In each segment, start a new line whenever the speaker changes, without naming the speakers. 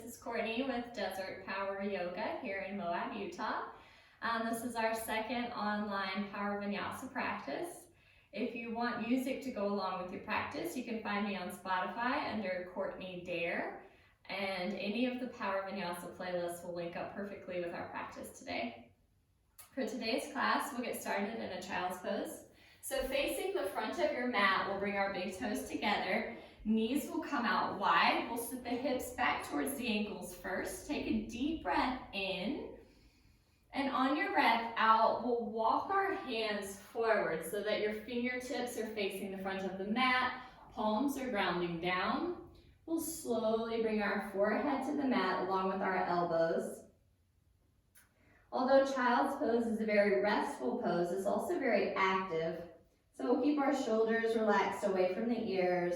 is Courtney with Desert Power Yoga here in Moab, Utah. This is our second online Power Vinyasa practice. If you want music to go along with your practice, you can find me on Spotify under Courtney Dare, and any of the Power Vinyasa playlists will link up perfectly with our practice today. For today's class, we'll get started in a child's pose. So facing the front of your mat, we'll bring our big toes together. Knees will come out wide. We'll sit the hips back towards the ankles first. Take a deep breath in. And on your breath out, we'll walk our hands forward so that your fingertips are facing the front of the mat. Palms are grounding down. We'll slowly bring our forehead to the mat along with our elbows. Although child's pose is a very restful pose, it's also very active. So we'll keep our shoulders relaxed away from the ears.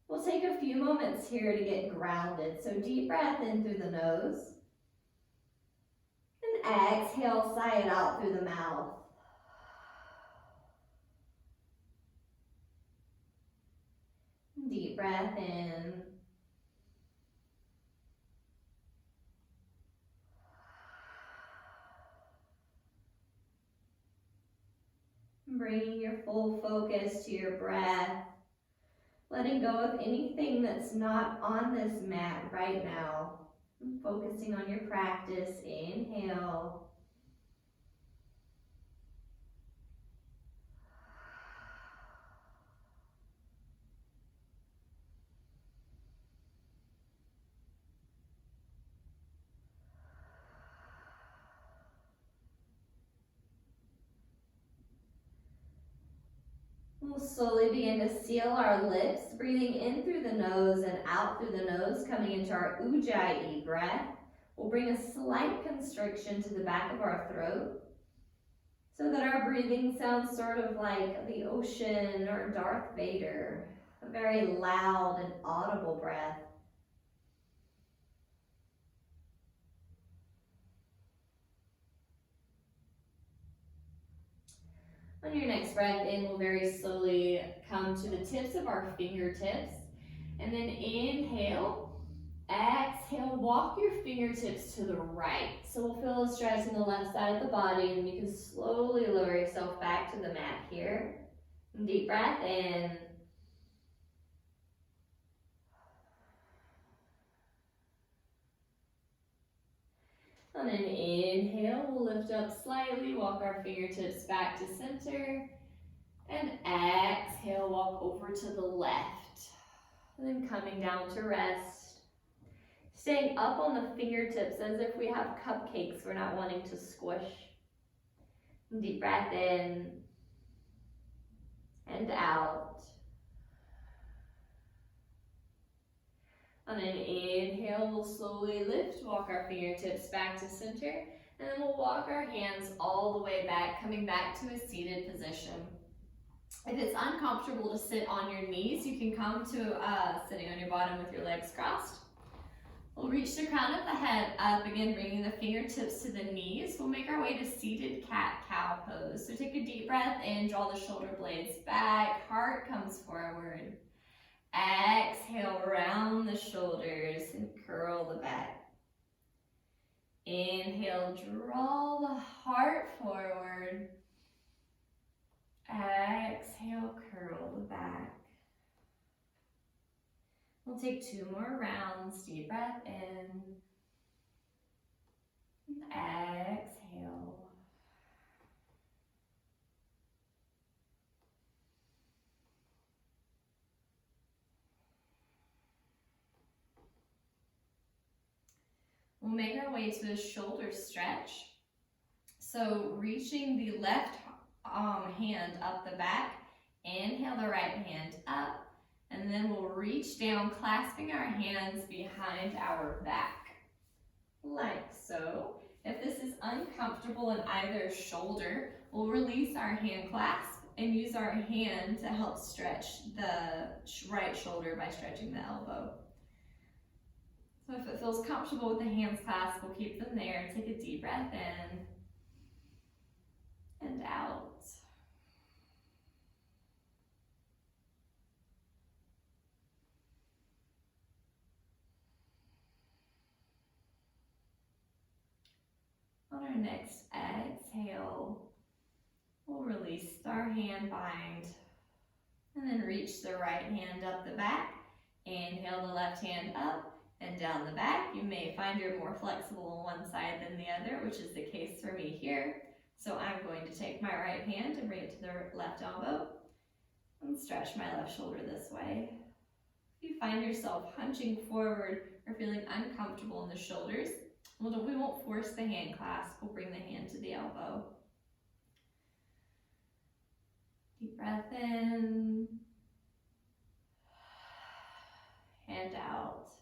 We'll take a few moments here to get grounded. So deep breath in through the nose. And exhale, sigh it out through the mouth. Deep breath in. Bringing your full focus to your breath. Letting go of anything that's not on this mat right now. Focusing on your practice. Inhale. We'll slowly begin to seal our lips, breathing in through the nose and out through the nose, coming into our Ujjayi breath. We'll bring a slight constriction to the back of our throat so that our breathing sounds sort of like the ocean or Darth Vader, a very loud and audible breath. On your next breath in, we'll very slowly come to the tips of our fingertips. And then inhale, exhale, walk your fingertips to the right. So we'll feel a stretch in the left side of the body, and you can slowly lower yourself back to the mat here. And deep breath in. On an inhale, we'll lift up slightly, walk our fingertips back to center, and exhale, walk over to the left. And then coming down to rest. Staying up on the fingertips as if we have cupcakes we're not wanting to squish. And deep breath in and out. On an inhale, we'll slowly lift, walk our fingertips back to center, and then we'll walk our hands all the way back, coming back to a seated position. If it's uncomfortable to sit on your knees, you can come to sitting on your bottom with your legs crossed. We'll reach the crown of the head up, again bringing the fingertips to the knees. We'll make our way to seated cat-cow pose. So take a deep breath in, draw the shoulder blades back, heart comes forward. Exhale, round the shoulders and curl the back. Inhale, draw the heart forward. Exhale, curl the back. We'll take 2 more rounds. Deep breath in. Exhale. We'll make our way to a shoulder stretch. So reaching the left hand up the back, inhale the right hand up, and then we'll reach down, clasping our hands behind our back, like so. If this is uncomfortable in either shoulder, we'll release our hand clasp and use our hand to help stretch the right shoulder by stretching the elbow. So if it feels comfortable with the hands clasped, we'll keep them there. Take a deep breath in and out. On our next exhale, we'll release our hand bind and then reach the right hand up the back. Inhale the left hand up and down the back. You may find you're more flexible on one side than the other, which is the case for me here. So I'm going to take my right hand and bring it to the left elbow and stretch my left shoulder this way. If you find yourself hunching forward or feeling uncomfortable in the shoulders, we won't force the hand clasp. We'll bring the hand to the elbow. Deep breath in, hand out.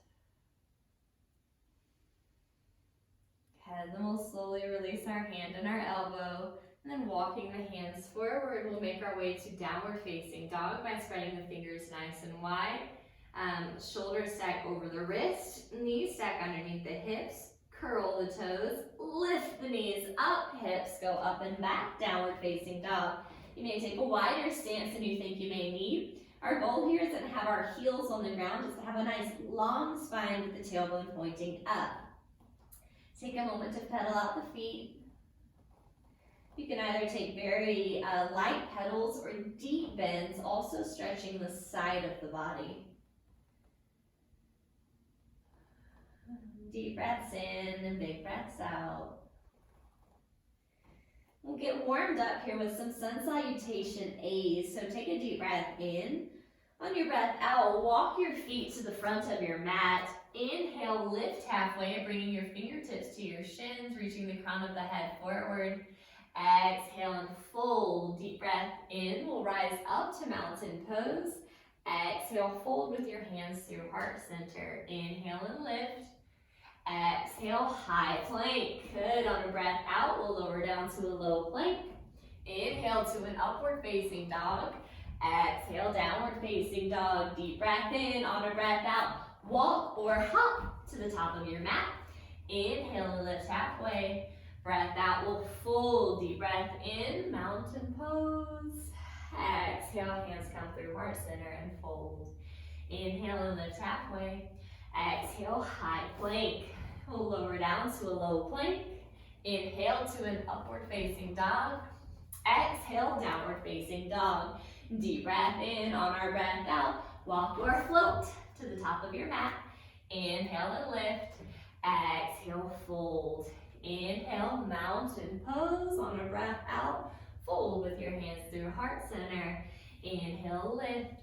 Okay, then we'll slowly release our hand and our elbow, and then walking the hands forward, we'll make our way to downward facing dog by spreading the fingers nice and wide. Shoulders stack over the wrist, knees stack underneath the hips, curl the toes, lift the knees up, hips go up and back, downward facing dog. You may take a wider stance than you think you may need. Our goal here is to have our heels on the ground, just to have a nice long spine with the tailbone pointing up. Take a moment to pedal out the feet. You can either take very light pedals or deep bends, also stretching the side of the body. Deep breaths in and big breaths out. We'll get warmed up here with some sun salutation A's. So take a deep breath in. On your breath out, walk your feet to the front of your mat. Inhale, lift halfway, bringing your fingertips to your shins, reaching the crown of the head forward. Exhale and fold. Deep breath in. We'll rise up to mountain pose. Exhale, fold with your hands through heart center. Inhale and lift. Exhale, high plank. Good. On a breath out, we'll lower down to a low plank. Inhale to an upward facing dog. Exhale, downward facing dog. Deep breath in. On a breath out, walk or hop to the top of your mat. Inhale and lift halfway. Breath out, we'll fold. Deep breath in, mountain pose. Exhale, hands come through heart center and fold. Inhale and lift halfway. Exhale, high plank. We'll lower down to a low plank. Inhale to an upward facing dog. Exhale, downward facing dog. Deep breath in. On our breath out, walk or float to the top of your mat. Inhale and lift. Exhale, fold. Inhale, mountain pose. On a breath out, fold with your hands through heart center. Inhale, lift.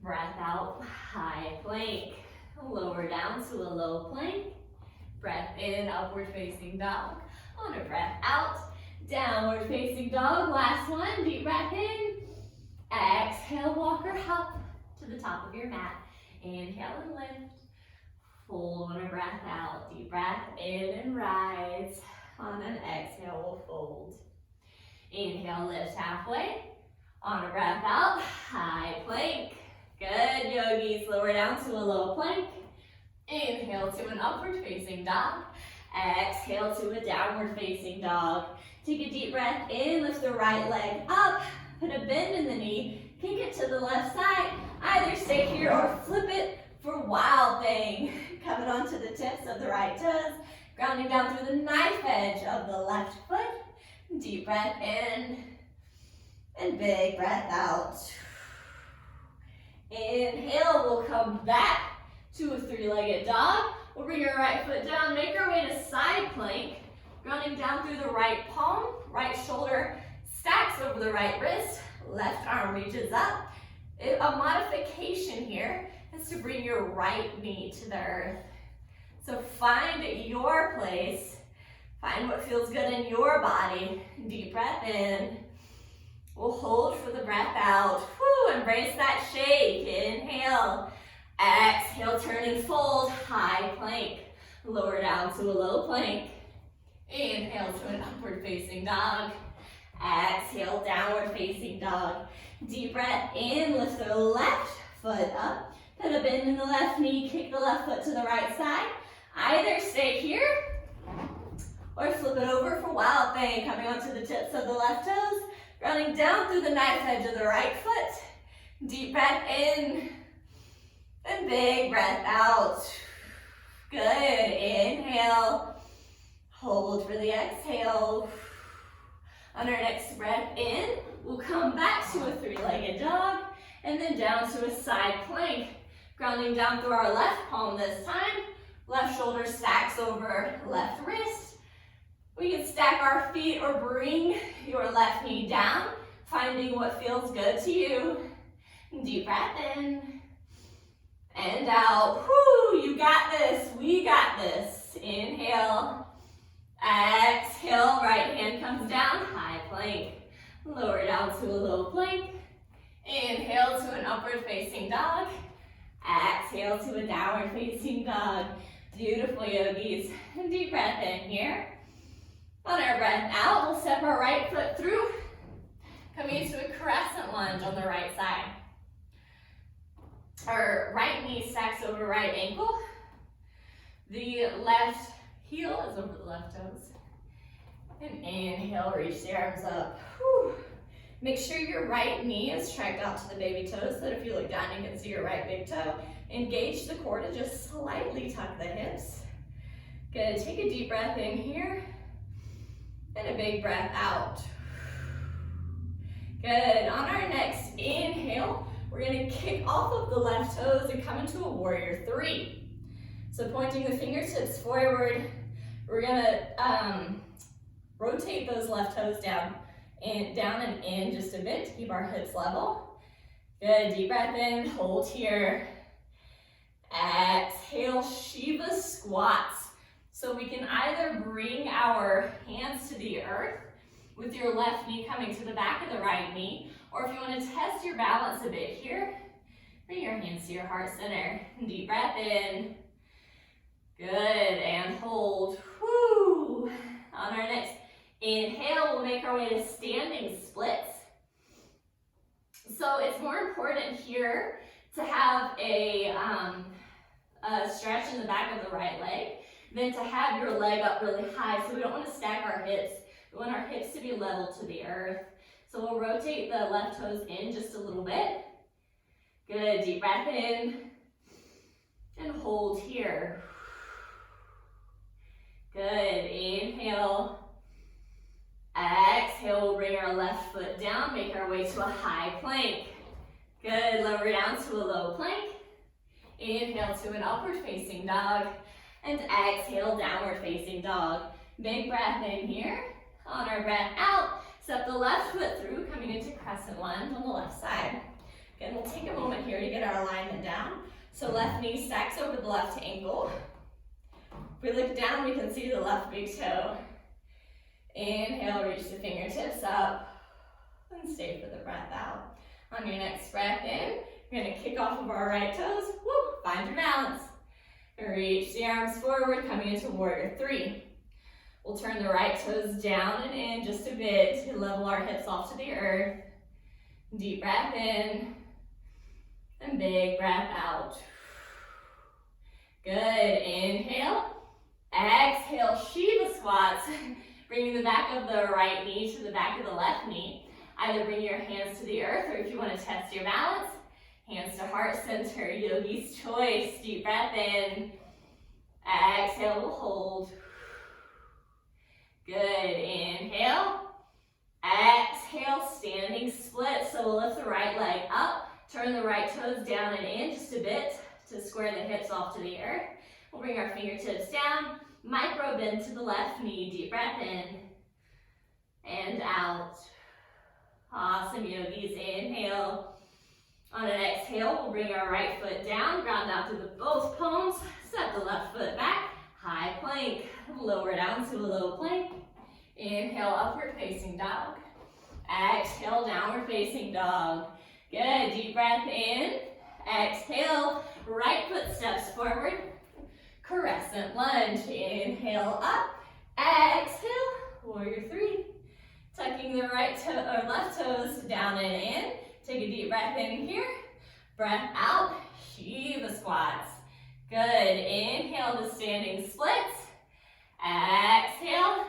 Breath out, high plank. Lower down to a low plank. Breath in, upward facing dog. On a breath out, downward facing dog. Last one, deep breath in. Exhale, walk or hop to the top of your mat. Inhale and lift. Fold on a breath out. Deep breath in and rise. On an exhale, we'll fold. Inhale, lift halfway. On a breath out, high plank. Good, yogis. Lower down to a low plank. Inhale to an upward facing dog. Exhale to a downward facing dog. Take a deep breath in, lift the right leg up, put a bend in the knee, kick it to the left side. Either stay here or flip it for wild thing. Coming onto the tips of the right toes, grounding down through the knife edge of the left foot. Deep breath in and big breath out. Inhale, we'll come back to a three-legged dog. We'll bring our right foot down, make our way to side plank, grounding down through the right palm, right shoulder stacks over the right wrist, left arm reaches up. A modification here is to bring your right knee to the earth. So find your place, find what feels good in your body. Deep breath in. We'll hold for the breath out. Woo, embrace that shake. Inhale. Exhale, turn and fold. High plank. Lower down to a low plank. Inhale to an upward facing dog. Exhale, downward facing dog. Deep breath in. Lift the left foot up. Put a bend in the left knee. Kick the left foot to the right side. Either stay here or flip it over for wild thing. Coming onto the tips of the left toes. Running down through the knife edge of the right foot. Deep breath in and big breath out. Good. Inhale. Hold for the exhale. On our next breath in, we'll come back to a three-legged dog and then down to a side plank. Grounding down through our left palm this time. Left shoulder stacks over left wrist. We can stack our feet or bring your left knee down, finding what feels good to you. Deep breath in and out. Whoo, you got this. We got this. Inhale. Exhale. Right hand comes down. High plank. Lower down to a low plank. Inhale to an upward facing dog. Exhale to a downward facing dog. Beautiful, yogis. Deep breath in here. On our breath out, we'll step our right foot through. Coming into a crescent lunge on the right side. Our right knee stacks over right ankle. The left heel is over the left toes. And inhale, reach the arms up. Whew. Make sure your right knee is tracked out to the baby toe so that if you look down, you can see your right big toe. Engage the core to just slightly tuck the hips. Good, take a deep breath in here. And a big breath out. Good, on our next inhale, we're gonna kick off of the left toes and come into a warrior three. So pointing the fingertips forward, we're gonna rotate those left toes down and in just a bit to keep our hips level. Good, deep breath in, hold here. Exhale, Shiva squats. So we can either bring our hands to the earth with your left knee coming to the back of the right knee, or if you want to test your balance a bit here, bring your hands to your heart center. Deep breath in. Good, and hold. Woo. On our next inhale, we'll make our way to standing splits. So it's more important here to have a stretch in the back of the right leg than to have your leg up really high. So we don't want to stack our hips. We want our hips to be level to the earth. So we'll rotate the left toes in just a little bit. Good, deep breath in. And hold here. Good, inhale. Exhale, we'll bring our left foot down, make our way to a high plank. Good, lower down to a low plank. Inhale to an upward facing dog. And exhale, downward facing dog. Big breath in here. On our breath out, step the left foot through, coming into crescent lunge on the left side. Again, we'll take a moment here to get our alignment down. So left knee stacks over the left ankle. If we look down, we can see the left big toe. Inhale, reach the fingertips up. And stay for the breath out. On your next breath in, you're gonna kick off of our right toes. Woo, find your balance. Reach the arms forward, coming into warrior three. We'll turn the right toes down and in just a bit to level our hips off to the earth. Deep breath in. And big breath out. Good, inhale. Exhale, Shiva squats. Bringing the back of the right knee to the back of the left knee. Either bring your hands to the earth, or if you want to test your balance, hands to heart center, yogi's choice. Deep breath in. Exhale, we'll hold. Good, inhale. Exhale, standing split. So we'll lift the right leg up, turn the right toes down and in just a bit to square the hips off to the earth. We'll bring our fingertips down, micro bend to the left knee, deep breath in and out. Awesome, yogis, inhale. On an exhale, we'll bring our right foot down, ground out to both palms, step the left foot back, high plank, lower down to a low plank. Inhale, upward facing dog. Exhale, downward facing dog. Good, deep breath in. Exhale, right foot steps forward. Crescent lunge, inhale up. Exhale, warrior three. Tucking the right toe or left toes down and in. Take a deep breath in here. Breath out, Shiva squats. Good, inhale to standing splits. Exhale,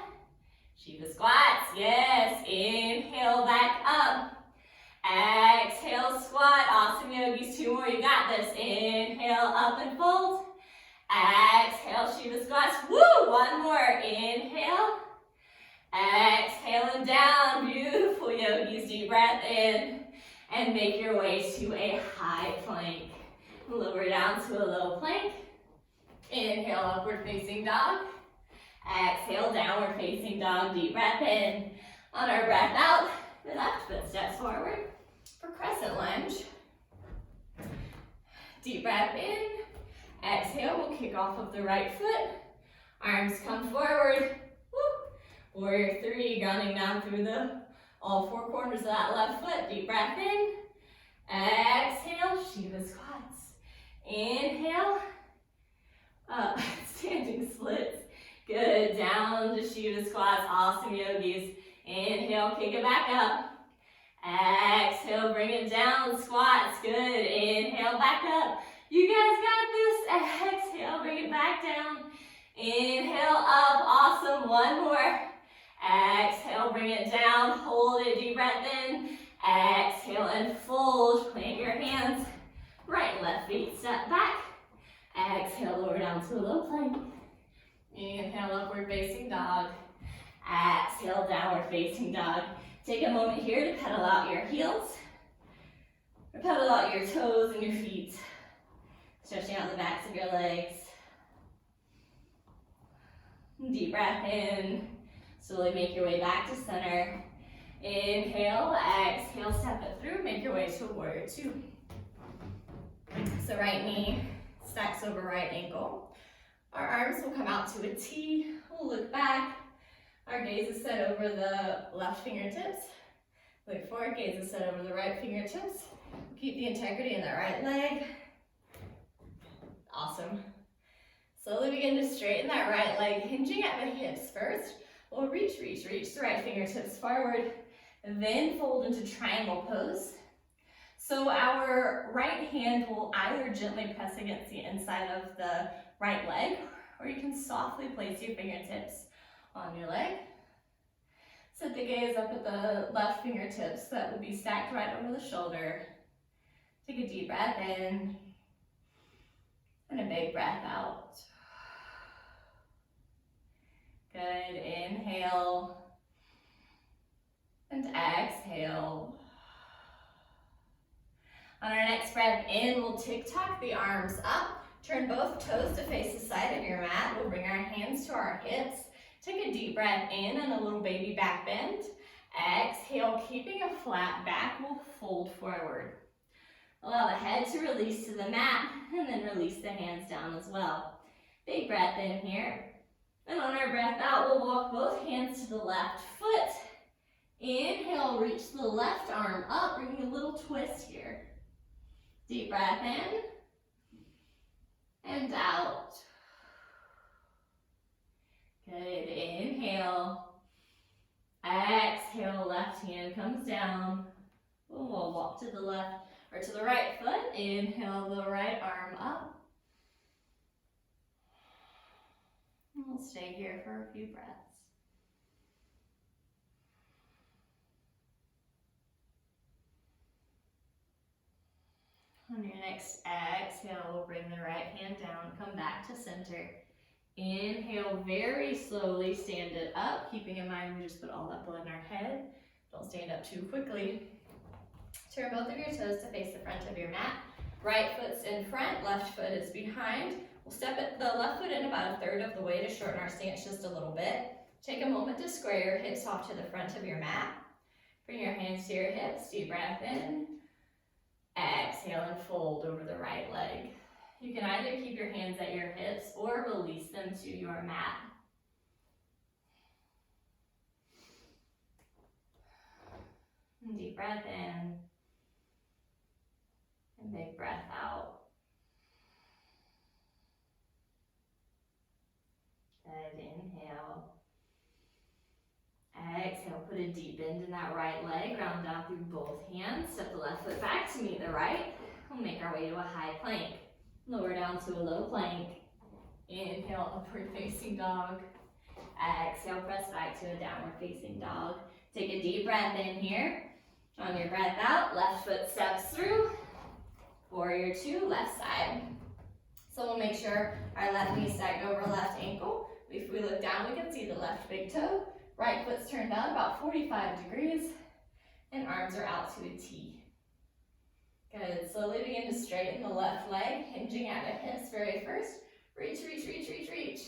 Shiva squats, yes. Inhale, back up. Exhale, squat. Awesome, yogis. Two more, you got this. Inhale, up and fold. Exhale, Shiva squats. Woo! One more. Inhale. Exhale and down. Beautiful, yogis. Deep breath in. And make your way to a high plank. Lower down to a low plank. Inhale, upward facing dog. Exhale, downward facing dog. Deep breath in. On our breath out, the left foot steps forward for crescent lunge. Deep breath in. Exhale, we'll kick off of the right foot. Arms come forward. Woo. Warrior 3, grounding down through all four corners of that left foot. Deep breath in. Exhale, Shiva squats. Inhale. Up, standing splits. Good, down to Shiva squats. Awesome, yogis. Inhale, kick it back up. Exhale, bring it down, squats. Good, inhale, back up. You guys got this. Exhale, bring it back down. Inhale, up, awesome. One more. Exhale, bring it down. Hold it, deep breath in. Exhale and fold. Plant your hands. Right and left feet step back. Exhale, lower down to a low plank. Inhale, upward facing dog. Exhale, downward facing dog. Take a moment here to pedal out your heels. Or pedal out your toes and your feet. Stretching out the backs of your legs. Deep breath in. Slowly make your way back to center. Inhale, exhale, step it through. Make your way to a warrior 2. So right knee stacks over right ankle. Our arms will come out to a T. We'll look back. Our gaze is set over the left fingertips. Look forward, gaze is set over the right fingertips. Keep the integrity in the right leg. Awesome. Slowly begin to straighten that right leg, hinging at the hips first. We'll reach the right fingertips forward, then fold into triangle pose. So our right hand will either gently press against the inside of the right leg, or you can softly place your fingertips on your leg. Set the gaze up at the left fingertips that will be stacked right over the shoulder. Take a deep breath in and a big breath out. Good, inhale and exhale. On our next breath in, we'll tick-tock the arms up. Turn both toes to face the side of your mat. We'll bring our hands to our hips. Take a deep breath in and a little baby back bend. Exhale, keeping a flat back, we'll fold forward. Allow the head to release to the mat and then release the hands down as well. Big breath in here. And on our breath out, we'll walk both hands to the left foot. Inhale, reach the left arm up, bringing a little twist here. Deep breath in and out. Good, inhale. Exhale, left hand comes down. We'll walk to the left or to the right foot. Inhale, the right arm up. We'll stay here for a few breaths. On your next exhale, we'll bring the right hand down, come back to center. Inhale, very slowly stand it up, keeping in mind we just put all that blood in our head. Don't stand up too quickly. Turn both of your toes to face the front of your mat. Right foot's in front, left foot is behind. We'll step the left foot in about a third of the way to shorten our stance just a little bit. Take a moment to square your hips off to the front of your mat. Bring your hands to your hips, deep breath in. Exhale and fold over the right leg. You can either keep your hands at your hips or release them to your mat. And deep breath in and big breath out. Good, inhale. Exhale, put a deep bend in that right leg, ground down through both hands. Step the left foot back to meet the right. We'll make our way to a high plank. Lower down to a low plank. Inhale, upward facing dog. Exhale, press back to a downward facing dog. Take a deep breath in here. On your breath out, left foot steps through. Warrior 2, left side. So we'll make sure our left knee stacked over left ankle. If we look down, we can see the left big toe. Right foot's turned down about 45 degrees, and arms are out to a T. Good. Slowly begin to straighten the left leg, hinging at the hips very first. Reach, reach, reach, reach, reach.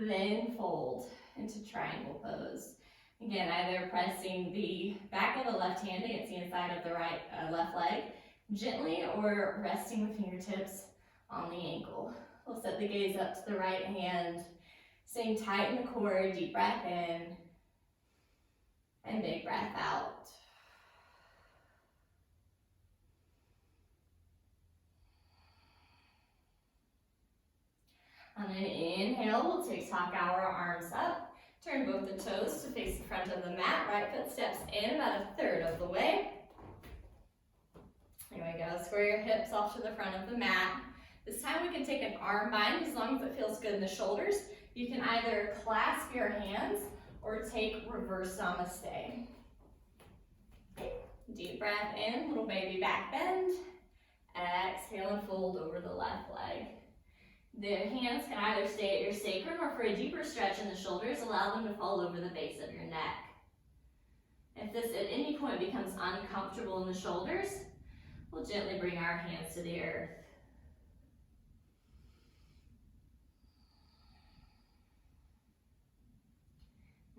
Then fold into triangle pose. Again, either pressing the back of the left hand against the inside of the left leg gently, or resting with fingertips on the ankle. We'll set the gaze up to the right hand, staying tight in the core. Deep breath in and big breath out. On an inhale, we'll TikTok our arms up. Turn both the toes to face the front of the mat. Right foot steps in about a third of the way. Here we go. Square your hips off to the front of the mat. This time we can take an arm bind as long as it feels good in the shoulders. You can either clasp your hands or take reverse namaste. Okay. Deep breath in, little baby back bend. Exhale and fold over the left leg. The hands can either stay at your sacrum, or for a deeper stretch in the shoulders, allow them to fall over the base of your neck. If this at any point becomes uncomfortable in the shoulders, we'll gently bring our hands to the earth.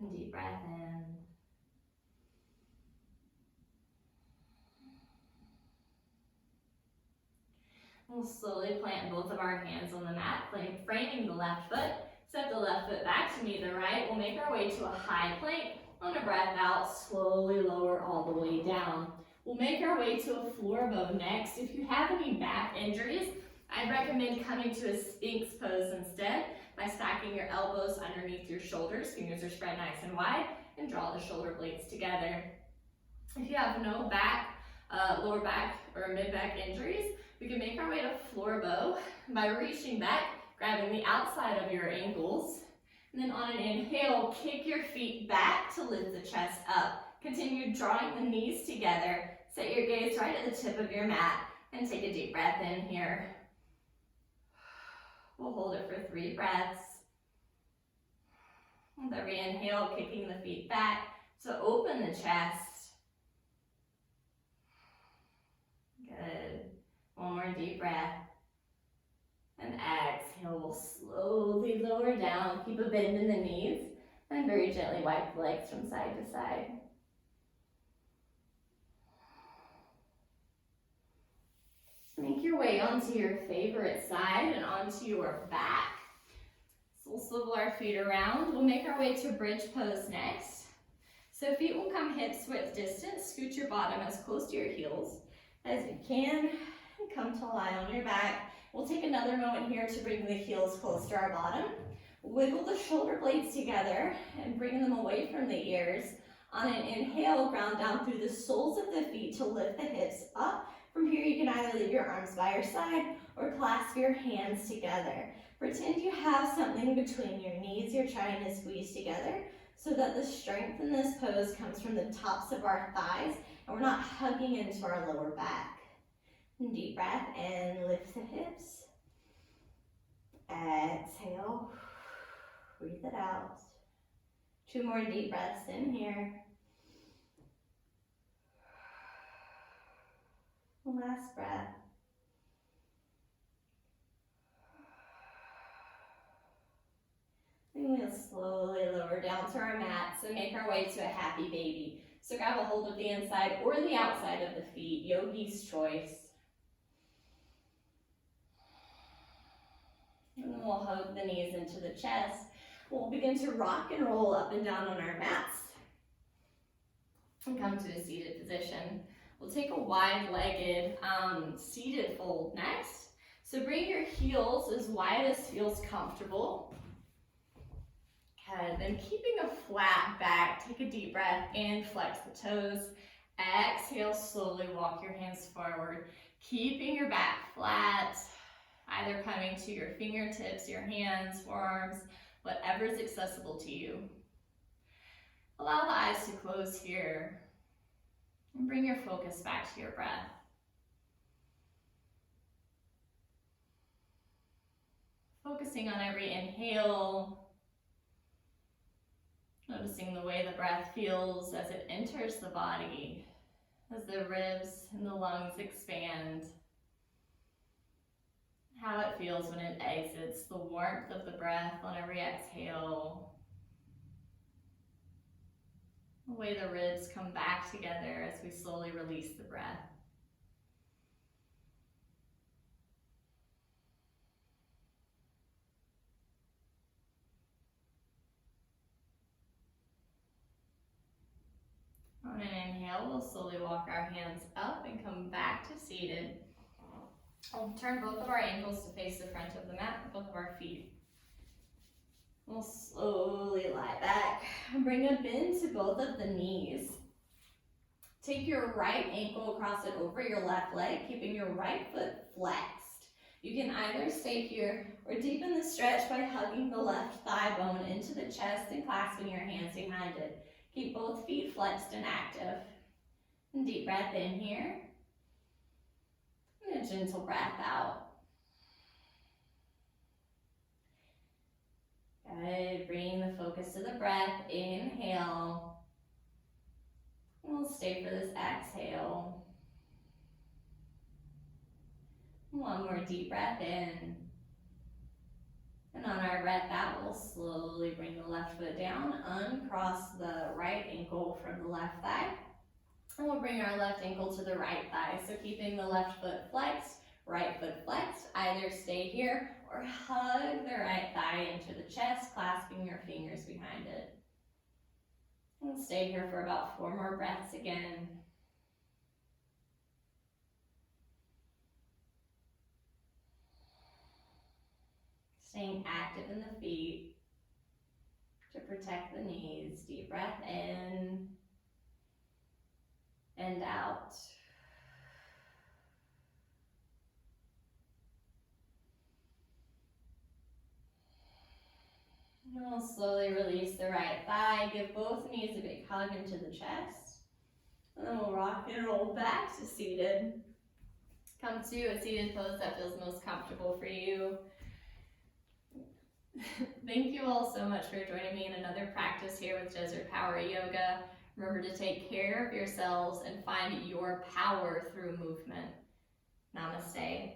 And deep breath in. We'll slowly plant both of our hands on the mat, framing the left foot. Step the left foot back to meet the right. We'll make our way to a high plank. On a breath out, slowly lower all the way down. We'll make our way to a floor bow next. If you have any back injuries, I'd recommend coming to a Sphinx pose instead by stacking your elbows underneath your shoulders. Fingers are spread nice and wide, and draw the shoulder blades together. If you have no back, lower back or mid-back injuries, we can make our way to floor bow by reaching back, grabbing the outside of your ankles, and then on an inhale, kick your feet back to lift the chest up. Continue drawing the knees together. Set your gaze right at the tip of your mat and take a deep breath in here. We'll hold it for 3 breaths. With every inhale, kicking the feet back to open the chest. Good. One more deep breath. And exhale, we'll slowly lower down. Keep a bend in the knees and very gently wipe the legs from side to side. Make your way onto your favorite side and onto your back. So we'll swivel our feet around. We'll make our way to bridge pose next. So feet will come hips width distance. Scoot your bottom as close to your heels as you can. And come to lie on your back. We'll take another moment here to bring the heels close to our bottom. Wiggle the shoulder blades together and bring them away from the ears. On an inhale, ground down through the soles of the feet to lift the hips up. From here, you can either leave your arms by your side or clasp your hands together. Pretend you have something between your knees you're trying to squeeze together so that the strength in this pose comes from the tops of our thighs and we're not hugging into our lower back. Deep breath in, lift the hips. Exhale, breathe it out. 2 more deep breaths in here. Last breath. And we'll slowly lower down to our mats and make our way to a happy baby. So grab a hold of the inside or the outside of the feet, yogi's choice. And then we'll hug the knees into the chest. We'll begin to rock and roll up and down on our mats and come to a seated position. We'll take a wide-legged seated fold next. So bring your heels as wide as feels comfortable. Okay, then keeping a flat back, take a deep breath in, flex the toes. Exhale, slowly walk your hands forward. Keeping your back flat, either coming to your fingertips, your hands, forearms, whatever is accessible to you. Allow the eyes to close here. And bring your focus back to your breath. Focusing on every inhale. Noticing the way the breath feels as it enters the body, as the ribs and the lungs expand. How it feels when it exits, the warmth of the breath on every exhale. The way the ribs come back together as we slowly release the breath. On an inhale, we'll slowly walk our hands up and come back to seated. We'll turn both of our ankles to face the front of the mat, both of our feet. We'll slowly lie back and bring a bend to both of the knees. Take your right ankle, cross it over your left leg, keeping your right foot flexed. You can either stay here or deepen the stretch by hugging the left thigh bone into the chest and clasping your hands behind it. Keep both feet flexed and active. And deep breath in here. And a gentle breath out. Good. Bringing the focus to the breath. Inhale. We'll stay for this exhale. One more deep breath in. And on our breath out, we'll slowly bring the left foot down, uncross the right ankle from the left thigh. And we'll bring our left ankle to the right thigh. So keeping the left foot flexed, right foot flexed. Either stay here or hug the right thigh into the chest, clasping your fingers behind it. And stay here for about 4 more breaths again. Staying active in the feet to protect the knees. Deep breath in and out. And we'll slowly release the right thigh. Give both knees a big hug into the chest. And then we'll rock and roll back to seated. Come to a seated pose that feels most comfortable for you. Thank you all so much for joining me in another practice here with Desert Power Yoga. Remember to take care of yourselves and find your power through movement. Namaste.